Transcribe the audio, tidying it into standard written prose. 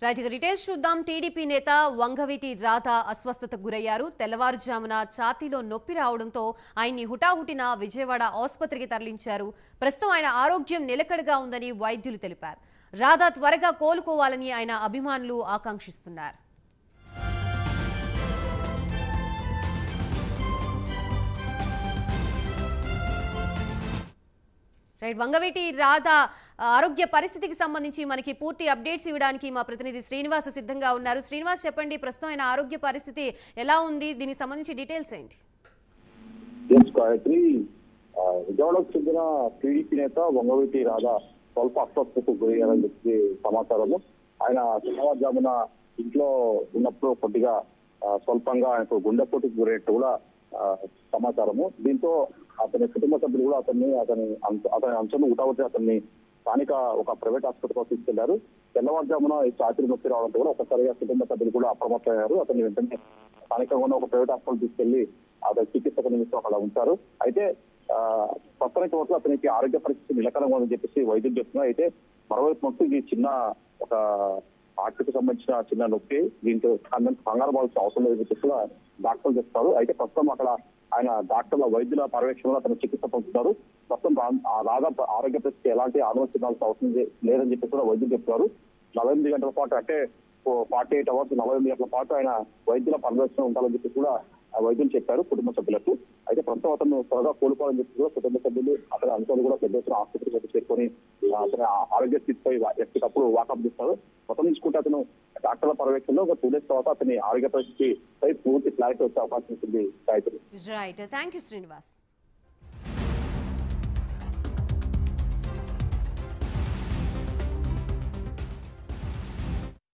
Right ఇక details చూద్దాం. TDP నేత వంగవీటి రాధ అస్వస్థతకు గురయ్యారు. తెల్లవారుజామున ఛాతీలో నొప్పి రావడంతో ఆయన్ని హుటాహుటిన విజయవాడ ఆసుపత్రికి తరలించారు. ప్రస్తుతం ఆయన ఆరోగ్యం నిలకడగా ఉందని వైద్యులు తెలిపారు. రాధ త్వరగా కోలుకోవాలని ఆయన అభిమానులు ఆకాంక్షిస్తున్నారు. రైట్ వంగవీటి రాధ ఆరోగ్య పరిస్థితికి సంబంధించి మనకి పూర్తి అప్డేట్స్ ఇవ్వడానికి మా ప్రతినిధి శ్రీనివాస్ సిద్ధంగా ఉన్నారు. శ్రీనివాస్ చెప్పండి, ప్రస్తుతం ఆయన ఆరోగ్య పరిస్థితి ఎలా ఉంది, దీనికి సంబంధించి డీటెయిల్స్ ఏంటి? విజయవాడకు చెందిన టీడీపీ నేత వంగవీటి రాధ స్వల్ప అస్వస్థతకు గురయ్యారని చెప్పి సమాచారము. ఆయన తెల్లవారుజామున ఇంట్లో ఉన్నప్పుడు కొద్దిగా స్వల్పంగా ఆయనకు గుండెపోటుకు గురైనట్టు కూడా సమాచారము. దీంతో అతని కుటుంబ సభ్యులు కూడా అతని అంశం ఉటావుటి అతన్ని స్థానిక ఒక ప్రైవేట్ హాస్పిటల్ తీసుకెళ్లారు. తెల్లవారుజామున ఈ ఛాతీ నొప్పి రావడంతో కూడా ఒక్కసారిగా కుటుంబ సభ్యులు కూడా అప్రమత్తమయ్యారు. అతన్ని వెంటనే స్థానికంగా ఉన్న ఒక ప్రైవేట్ హాస్పిటల్ తీసుకెళ్లి అతని చికిత్సకు నిమిత్తం అక్కడ ఉంచారు. అయితే ప్రస్తుతానికి వరకు అతనికి ఆరోగ్య పరిస్థితి నిలకడంగా ఉందని చెప్పేసి వైద్యులు చెప్తున్నారు. అయితే మరోవైపు మొత్తం ఇది చిన్న ఒక హార్ట్కి సంబంధించిన చిన్న నొప్పి, దీంతో కంగారు పడాల్సిన అవసరం లేదని చెప్పేసి కూడా డాక్టర్లు చెప్తారు. అయితే ప్రస్తుతం అక్కడ ఆయన డాక్టర్ల వైద్యుల పర్యవేక్షణలో అతను చికిత్స పొందుతున్నారు. ప్రస్తుతం రాధా ఆరోగ్య పరిస్థితి ఎలాంటి ఆందోళన చెందాల్సిన అవసరం లేదని చెప్పేసి కూడా వైద్యులు చెప్తున్నారు. 48 గంటల పాటు అంటే 48 అవర్స్ 48 గంటల పాటు ఆయన వైద్యుల పర్యవేక్షణ ఉండాలని చెప్పి కూడా వైద్యులు చెప్పారు కుటుంబ సభ్యులకు. అయితే ప్రస్తుతం అతను త్వరగా కోలుకోవాలని చెప్పి కూడా కుటుంబ సభ్యులు అతని అంశాలు కూడా పెద్ద ఆసుపత్రికి చేరుకొని అతని ఆరోగ్య స్థితిపై ఎప్పటికప్పుడు వాకప్ చేస్తారు. మొత్తం తీసుకుంటే అతను డాక్టర్ల పర్యవేక్షణలో ఒక 2 days తర్వాత అతని ఆరోగ్య పరిస్థితిపై పూర్తి క్లారిటీ వచ్చే అవకాశం ఉంటుంది. Right, thank you Srinivas.